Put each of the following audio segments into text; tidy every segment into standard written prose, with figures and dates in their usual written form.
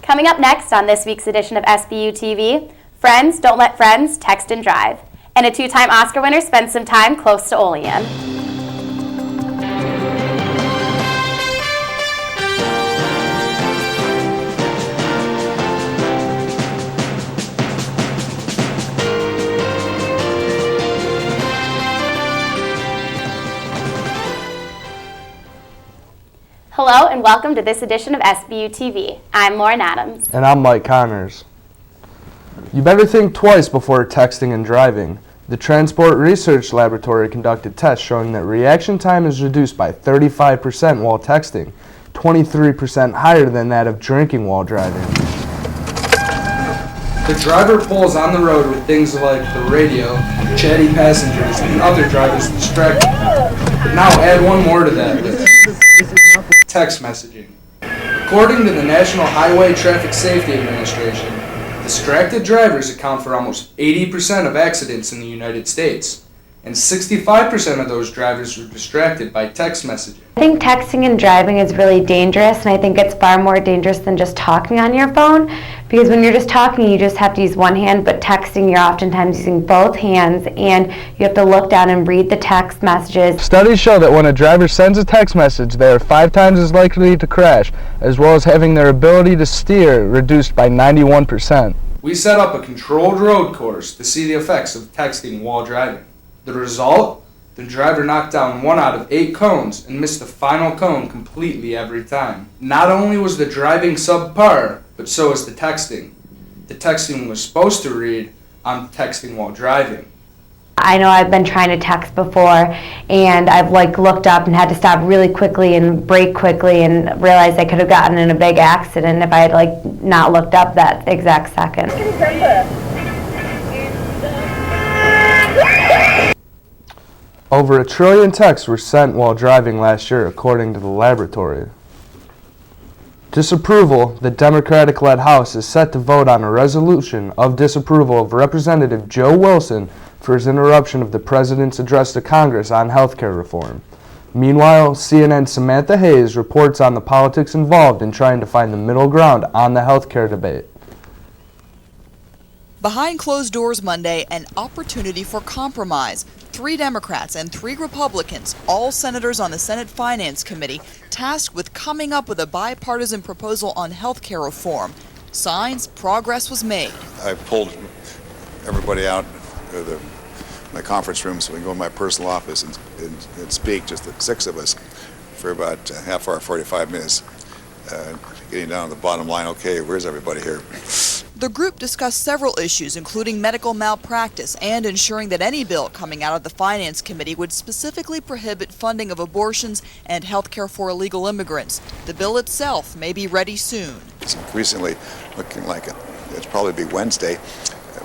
Coming up next on this week's edition of SBU TV, friends don't let friends text and drive. And a two-time Oscar winner spends some time close to Olean. Hello and welcome to this edition of SBU TV. I'm Lauren Adams. And I'm Mike Connors. You better think twice before texting and driving. The Transport Research Laboratory conducted tests showing that reaction time is reduced by 35% while texting, 23% higher than that of drinking while driving. The driver pulls on the road with things like the radio, chatty passengers, and other drivers distracted. Now add one more to that list. Text messaging. According to the National Highway Traffic Safety Administration, distracted drivers account for almost 80% of accidents in the United States, and 65% of those drivers were distracted by text messaging. I think texting and driving is really dangerous, and I think it's far more dangerous than just talking on your phone, because when you're just talking, you just have to use one hand, but texting, you're oftentimes using both hands, and you have to look down and read the text messages. Studies show that when a driver sends a text message, they are 5 times as likely to crash, as well as having their ability to steer reduced by 91%. We set up a controlled road course to see the effects of texting while driving. The result? The driver knocked down 1 out of 8 cones and missed the final cone completely every time. Not only was the driving subpar, but so was the texting. The texting was supposed to read, "I'm texting while driving." I know I've been trying to text before, and I've looked up and had to stop really quickly and brake quickly and realized I could have gotten in a big accident if I had not looked up that exact second. Over 1 trillion texts were sent while driving last year, according to the laboratory. Disapproval. The Democratic-led House is set to vote on a resolution of disapproval of Representative Joe Wilson for his interruption of the President's address to Congress on health care reform. Meanwhile, CNN's Samantha Hayes reports on the politics involved in trying to find the middle ground on the health care debate. Behind closed doors Monday, an opportunity for compromise. 3 Democrats and 3 Republicans, all senators on the Senate Finance Committee, tasked with coming up with a bipartisan proposal on health care reform. Signs progress was made. I pulled everybody out of my conference room so we can go to my personal office and speak, just the 6 of us, for about a half hour, 45 minutes, getting down to the bottom line. Okay, where's everybody here? The group discussed several issues, including medical malpractice and ensuring that any bill coming out of the Finance Committee would specifically prohibit funding of abortions and health care for illegal immigrants. The bill itself may be ready soon. It's increasingly looking like it'll probably be Wednesday,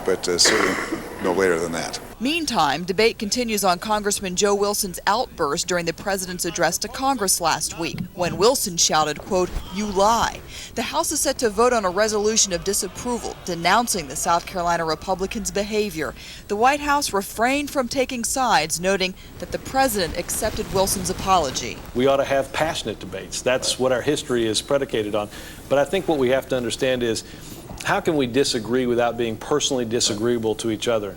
but certainly no later than that. Meantime, debate continues on Congressman Joe Wilson's outburst during the president's address to Congress last week, when Wilson shouted, quote, "You lie." The House is set to vote on a resolution of disapproval denouncing the South Carolina Republicans' behavior. The White House refrained from taking sides, noting that the president accepted Wilson's apology. We ought to have passionate debates. That's what our history is predicated on. But I think what we have to understand is, how can we disagree without being personally disagreeable to each other?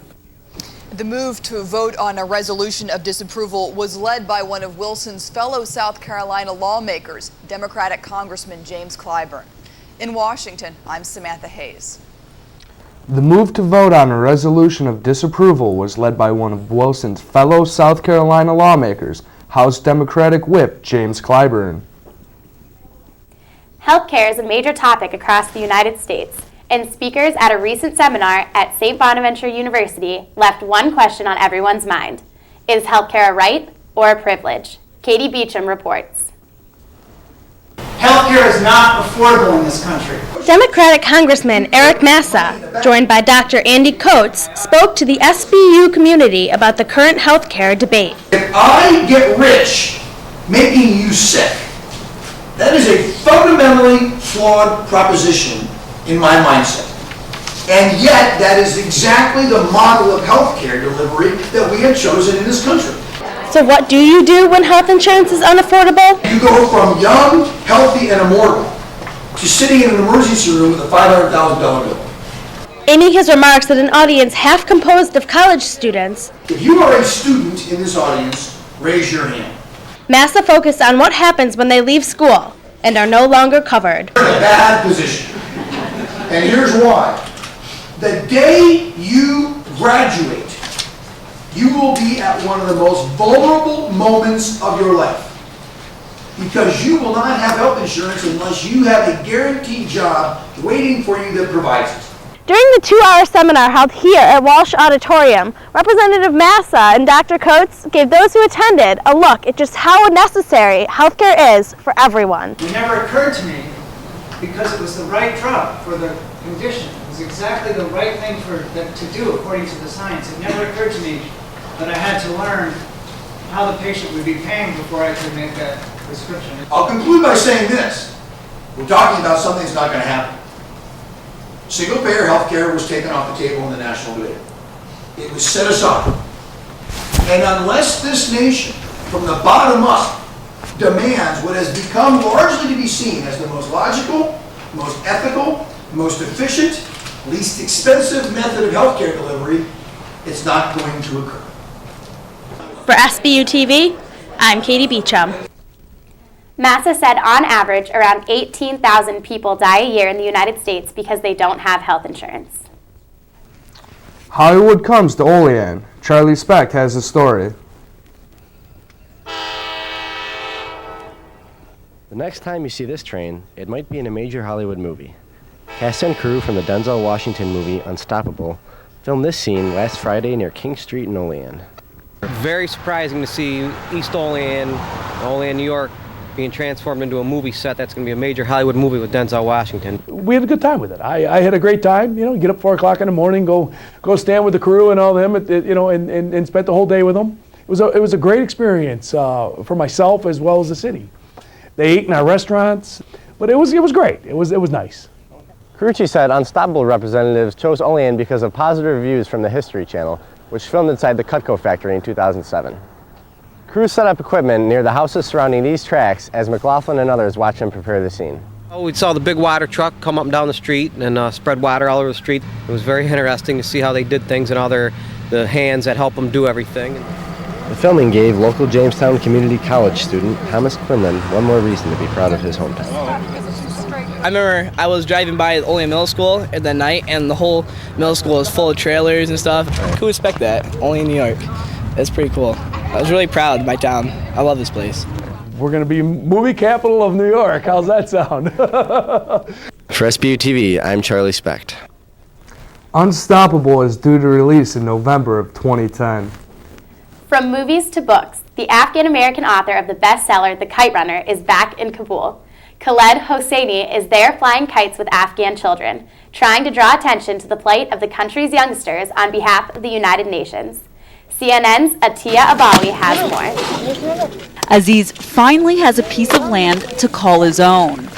The move to vote on a resolution of disapproval was led by one of Wilson's fellow South Carolina lawmakers, Democratic Congressman James Clyburn. In Washington, I'm Samantha Hayes. The move to vote on a resolution of disapproval was led by one of Wilson's fellow South Carolina lawmakers, House Democratic Whip James Clyburn. Healthcare is a major topic across the United States, and speakers at a recent seminar at St. Bonaventure University left one question on everyone's mind. Is healthcare a right or a privilege? Katie Beacham reports. Healthcare is not affordable in this country. Democratic Congressman Eric Massa, joined by Dr. Andy Coates, spoke to the SBU community about the current healthcare debate. If I get rich making you sick, that is a fundamentally flawed proposition in my mindset. And yet, that is exactly the model of healthcare delivery that we have chosen in this country. So what do you do when health insurance is unaffordable? You go from young, healthy, and immortal to sitting in an emergency room with a $500,000 bill. Aiming his remarks at an audience half composed of college students, If you are a student in this audience, raise your hand. Massa focused on what happens when they leave school and are no longer covered. You're in a bad position. And here's why. The day you graduate, you will be at one of the most vulnerable moments of your life. Because you will not have health insurance unless you have a guaranteed job waiting for you that provides it. During the 2-hour seminar held here at Walsh Auditorium, Representative Massa and Dr. Coates gave those who attended a look at just how necessary healthcare is for everyone. It never occurred to me, because it was the right drug for the condition. It was exactly the right thing to do according to the science. It never occurred to me that I had to learn how the patient would be paying before I could make that prescription. I'll conclude by saying this. We're talking about something that's not going to happen. Single-payer health care was taken off the table in the national grid. It was set aside. And unless this nation, from the bottom up, demands what has become largely to be seen as the most logical, most ethical, most efficient, least expensive method of health care delivery, it's not going to occur. For SBU TV, I'm Katie Beacham. Massa said on average around 18,000 people die a year in the United States because they don't have health insurance. Hollywood comes to Olean. Charlie Specht has the story. The next time you see this train, it might be in a major Hollywood movie. Cast and crew from the Denzel Washington movie Unstoppable filmed this scene last Friday near King Street in Olean. Very surprising to see East Olean, New York, being transformed into a movie set that's going to be a major Hollywood movie with Denzel Washington. We had a good time with it. I had a great time. You know, get up 4 o'clock in the morning, go stand with the crew and all them, and spent the whole day with them. It was a great experience for myself as well as the city. They ate in our restaurants, but it was great. It was nice. Carucci said Unstoppable representatives chose Olean because of positive reviews from the History Channel, which filmed inside the Cutco factory in 2007. Crews set up equipment near the houses surrounding these tracks as McLaughlin and others watched them prepare the scene. We saw the big water truck come up and down the street and spread water all over the street. It was very interesting to see how they did things and all the hands that help them do everything. The filming gave local Jamestown Community College student Thomas Quinlan one more reason to be proud of his hometown. I remember I was driving by Olean Middle School at that night, and the whole middle school was full of trailers and stuff. Who would expect that? Only in New York. That's pretty cool. I was really proud of my town. I love this place. We're going to be movie capital of New York. How's that sound? For SBU TV, I'm Charlie Specht. Unstoppable is due to release in November of 2010. From movies to books, the Afghan-American author of the bestseller The Kite Runner is back in Kabul. Khaled Housseini is there flying kites with Afghan children, trying to draw attention to the plight of the country's youngsters on behalf of the United Nations. CNN's Atia Abawi has more. Aziz finally has a piece of land to call his own.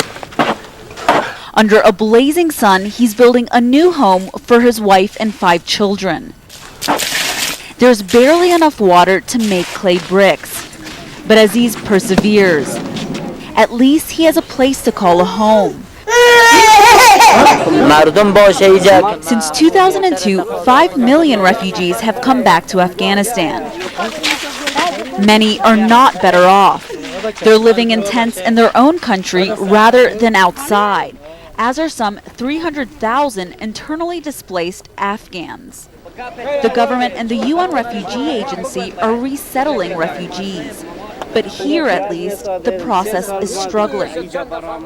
Under a blazing sun, he's building a new home for his wife and 5 children. There's barely enough water to make clay bricks, but Aziz perseveres. At least he has a place to call a home. Since 2002, 5 million refugees have come back to Afghanistan. Many are not better off. They're living in tents in their own country rather than outside, as are some 300,000 internally displaced Afghans. The government and the UN Refugee Agency are resettling refugees. But here, at least, the process is struggling.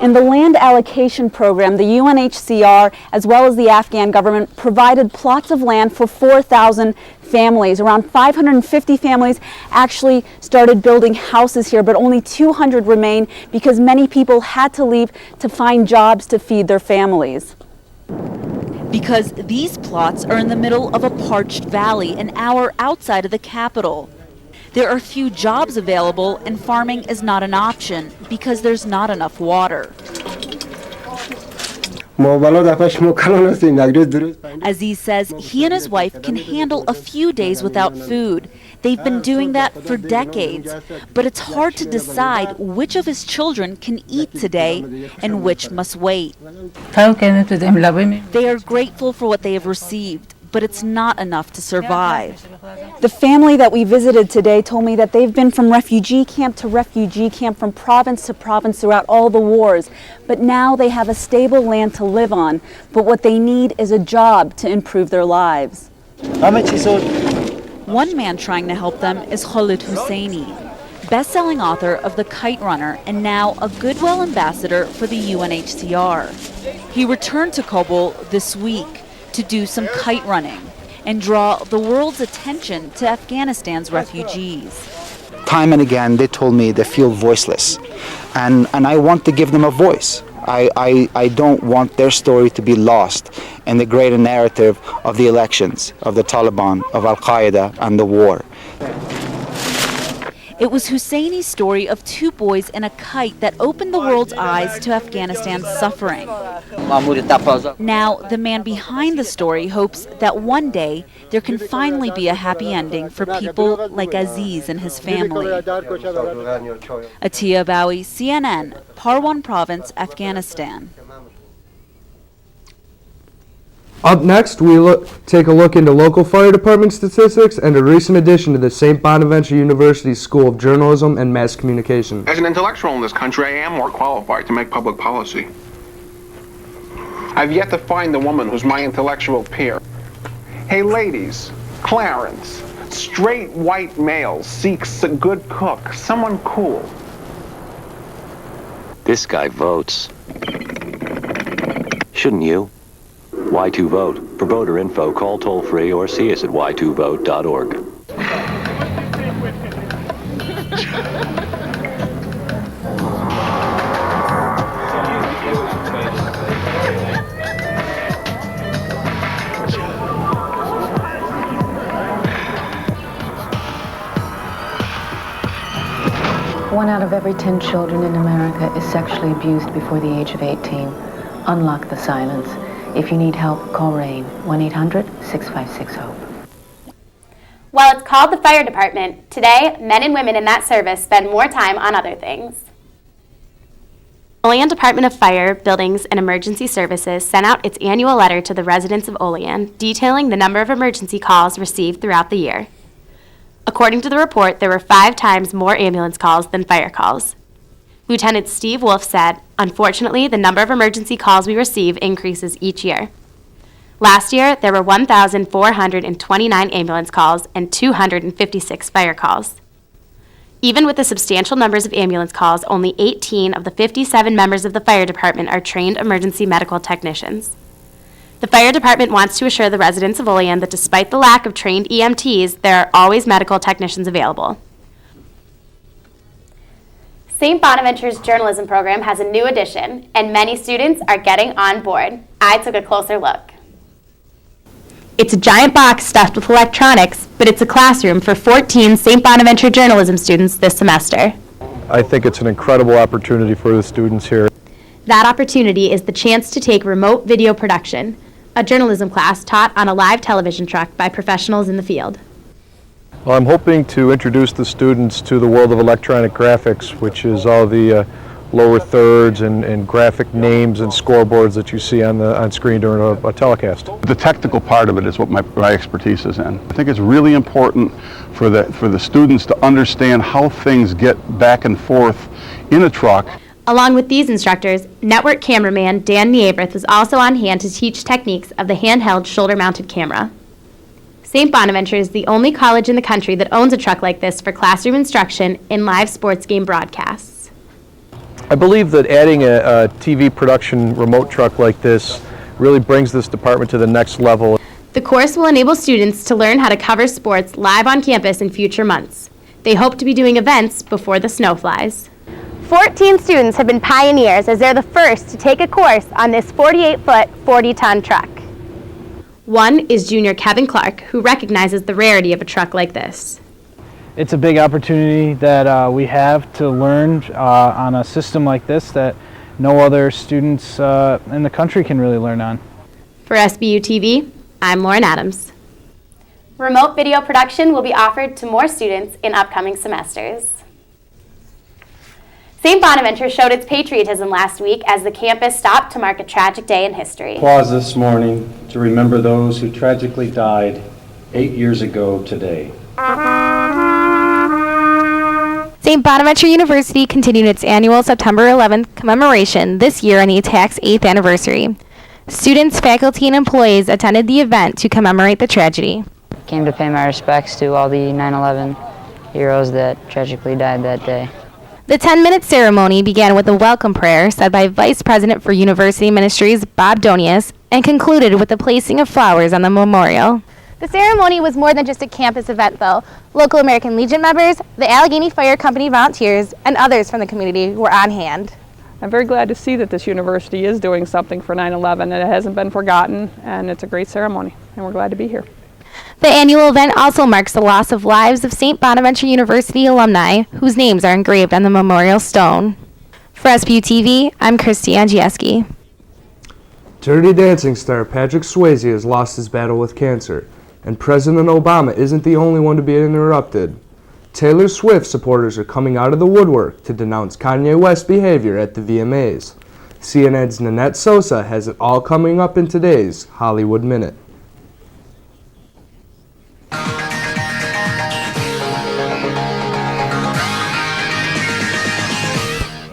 In the land allocation program, the UNHCR, as well as the Afghan government, provided plots of land for 4,000 families. Around 550 families actually started building houses here, but only 200 remain because many people had to leave to find jobs to feed their families. Because these plots are in the middle of a parched valley an hour outside of the capital. There are few jobs available, and farming is not an option because there's not enough water. Aziz says he and his wife can handle a few days without food. They've been doing that for decades, but it's hard to decide which of his children can eat today and which must wait. They are grateful for what they have received, but it's not enough to survive. The family that we visited today told me that they've been from refugee camp to refugee camp, from province to province throughout all the wars, but now they have a stable land to live on, but what they need is a job to improve their lives. One man trying to help them is Khaled Housseini, best-selling author of The Kite Runner and now a Goodwill ambassador for the UNHCR. He returned to Kabul this week to do some kite running and draw the world's attention to Afghanistan's refugees. Time and again, they told me they feel voiceless, and I want to give them a voice. I don't want their story to be lost in the greater narrative of the elections, of the Taliban, of Al-Qaeda, and the war. It was Housseini's story of two boys in a kite that opened the world's eyes to Afghanistan's suffering. Now, the man behind the story hopes that one day there can finally be a happy ending for people like Aziz and his family. Atia, Abawi, CNN, Parwan Province, Afghanistan. Up next, we take a look into local fire department statistics and a recent addition to the St. Bonaventure University School of Journalism and Mass Communication. As an intellectual in this country, I am more qualified to make public policy. I've yet to find the woman who's my intellectual peer. Hey ladies, Clarence, straight white male seeks a good cook, someone cool. This guy votes. Shouldn't you? Y2Vote. For voter info, call toll-free or see us at y2vote.org. One out of every 10 children in America is sexually abused before the age of 18. Unlock the silence. If you need help, call RAIN, 1-800-656-HOPE. While it's called the fire department, today, men and women in that service spend more time on other things. Olean Department of Fire, Buildings, and Emergency Services sent out its annual letter to the residents of Olean, detailing the number of emergency calls received throughout the year. According to the report, there were 5 times more ambulance calls than fire calls. Lieutenant Steve Wolf said, "Unfortunately, the number of emergency calls we receive increases each year. Last year, there were 1,429 ambulance calls and 256 fire calls. Even with the substantial numbers of ambulance calls, only 18 of the 57 members of the fire department are trained emergency medical technicians. The fire department wants to assure the residents of Olean that despite the lack of trained EMTs, there are always medical technicians available." St. Bonaventure's journalism program has a new addition, and many students are getting on board. I took a closer look. It's a giant box stuffed with electronics, but it's a classroom for 14 St. Bonaventure journalism students this semester. I think it's an incredible opportunity for the students here. That opportunity is the chance to take remote video production, a journalism class taught on a live television truck by professionals in the field. Well, I'm hoping to introduce the students to the world of electronic graphics, which is all the lower thirds and graphic names and scoreboards that you see on screen during a telecast. The technical part of it is what my expertise is in. I think it's really important for the students to understand how things get back and forth in a truck. Along with these instructors, network cameraman Dan Niebrith was also on hand to teach techniques of the handheld shoulder-mounted camera. St. Bonaventure is the only college in the country that owns a truck like this for classroom instruction in live sports game broadcasts. I believe that adding a TV production remote truck like this really brings this department to the next level. The course will enable students to learn how to cover sports live on campus in future months. They hope to be doing events before the snow flies. 14 students have been pioneers as they're the first to take a course on this 48-foot, 40-ton truck. One is junior Kevin Clark, who recognizes the rarity of a truck like this. It's a big opportunity that we have to learn on a system like this that no other students in the country can really learn on. For SBU TV, I'm Lauren Adams. Remote video production will be offered to more students in upcoming semesters. St. Bonaventure showed its patriotism last week as the campus stopped to mark a tragic day in history. Pause this morning to remember those who tragically died 8 years ago today. St. Bonaventure University continued its annual September 11th commemoration this year on the attack's 8th anniversary. Students, faculty, and employees attended the event to commemorate the tragedy. Came to pay my respects to all the 9/11 heroes that tragically died that day. The 10-minute ceremony began with a welcome prayer said by Vice President for University Ministries, Donius, and concluded with the placing of flowers on the memorial. The ceremony was more than just a campus event, though. Local American Legion members, the Allegheny Fire Company volunteers, and others from the community were on hand. I'm very glad to see that this university is doing something for 9/11, and it hasn't been forgotten, and it's a great ceremony, and we're glad to be here. The annual event also marks the loss of lives of St. Bonaventure University alumni, whose names are engraved on the memorial stone. For SBU TV, I'm Christy Andrzejewski. Dirty Dancing star Patrick Swayze has lost his battle with cancer, and President Obama isn't the only one to be interrupted. Taylor Swift supporters are coming out of the woodwork to denounce Kanye West's behavior at the VMAs. CNN's Nanette Sosa has it all coming up in today's Hollywood Minute.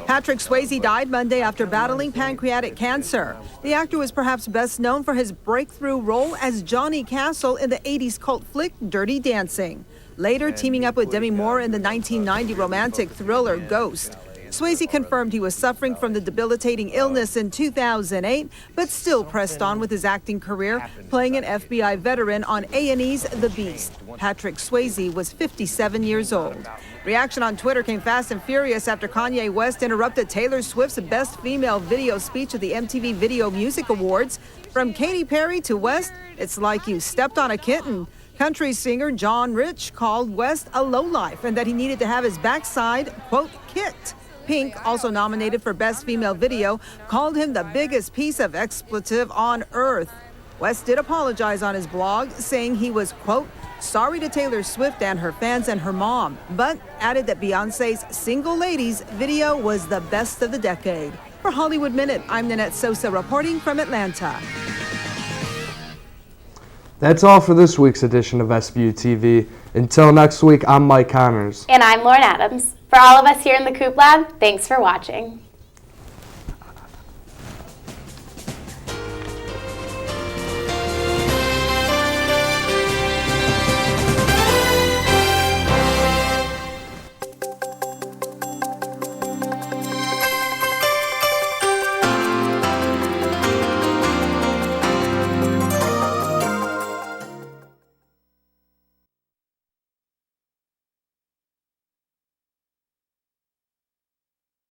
Patrick Swayze died Monday after battling pancreatic cancer. The actor was perhaps best known for his breakthrough role as Johnny Castle in the 80s cult flick Dirty Dancing, later teaming up with Demi Moore in the 1990 romantic thriller Ghost. Swayze confirmed he was suffering from the debilitating illness in 2008, but still pressed on with his acting career, playing an FBI veteran on A&E's The Beast. Patrick Swayze was 57 years old. Reaction on Twitter came fast and furious after Kanye West interrupted Taylor Swift's Best Female Video speech at the MTV Video Music Awards. From Katy Perry to West, it's like you stepped on a kitten. Country singer John Rich called West a lowlife and that he needed to have his backside, quote, kicked. Pink, also nominated for Best Female Video, called him the biggest piece of expletive on earth. West did apologize on his blog, saying he was, quote, sorry to Taylor Swift and her fans and her mom, but added that Beyonce's Single Ladies video was the best of the decade. For Hollywood Minute, I'm Nanette Sosa reporting from Atlanta. That's all for this week's edition of SBU TV. Until next week, I'm Mike Connors. And I'm Lauren Adams. For all of us here in the Coop Lab, thanks for watching.